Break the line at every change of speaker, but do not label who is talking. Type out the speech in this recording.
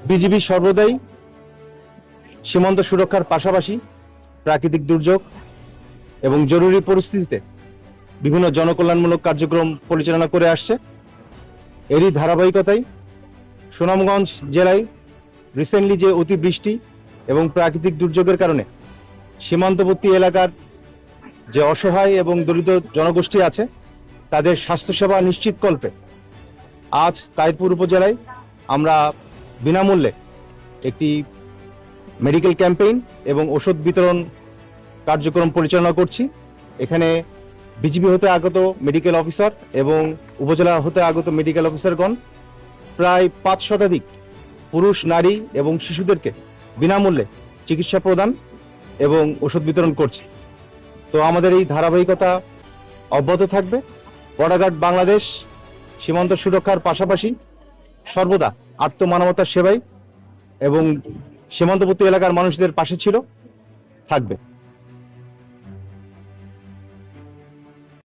BGB সর্বদাই সীমান্ত সুরক্ষার পাশাপাশি প্রাকৃতিক দুর্যোগ এবং জরুরি পরিস্থিতিতে বিভিন্ন জনকল্যাণমূলক কার্যক্রম পরিচালনা করে আসছে। এরই ধারাবাহিকতায় সুনামগঞ্জ জেলায় রিসেন্টলি যে অতিবৃষ্টি এবং প্রাকৃতিক দুর্যোগের কারণে সীমান্তবর্তী এলাকার যে অসহায় এবং দরিদ্র জনগোষ্ঠী আছে তাদের স্বাস্থ্যসেবা নিশ্চিতকল্পে আজ তাইরপুর উপজেলায় আমরা বিনামূল্যে একটি মেডিকেল ক্যাম্পেইন এবং ওষুধ বিতরণ কার্যক্রম পরিচালনা করছি। এখানে বিজিবি হতে আগত মেডিকেল অফিসার এবং উপজেলা হতে আগত মেডিকেল অফিসারগণ প্রায় 5 শতাধিক পুরুষ, নারী এবং শিশুদেরকে বিনামূল্যে চিকিৎসা প্রদান এবং ওষুধ বিতরণ করছে। তো আমাদের এই ধারাবাহিকতা অব্যাহত থাকবে। বর্ডার গার্ড বাংলাদেশ সীমান্ত সুরক্ষার পাশাপাশি সর্বদা আত্মমানবতার সেবায় এবং সীমান্তবর্তী এলাকার মানুষদের পাশে ছিল, থাকবে।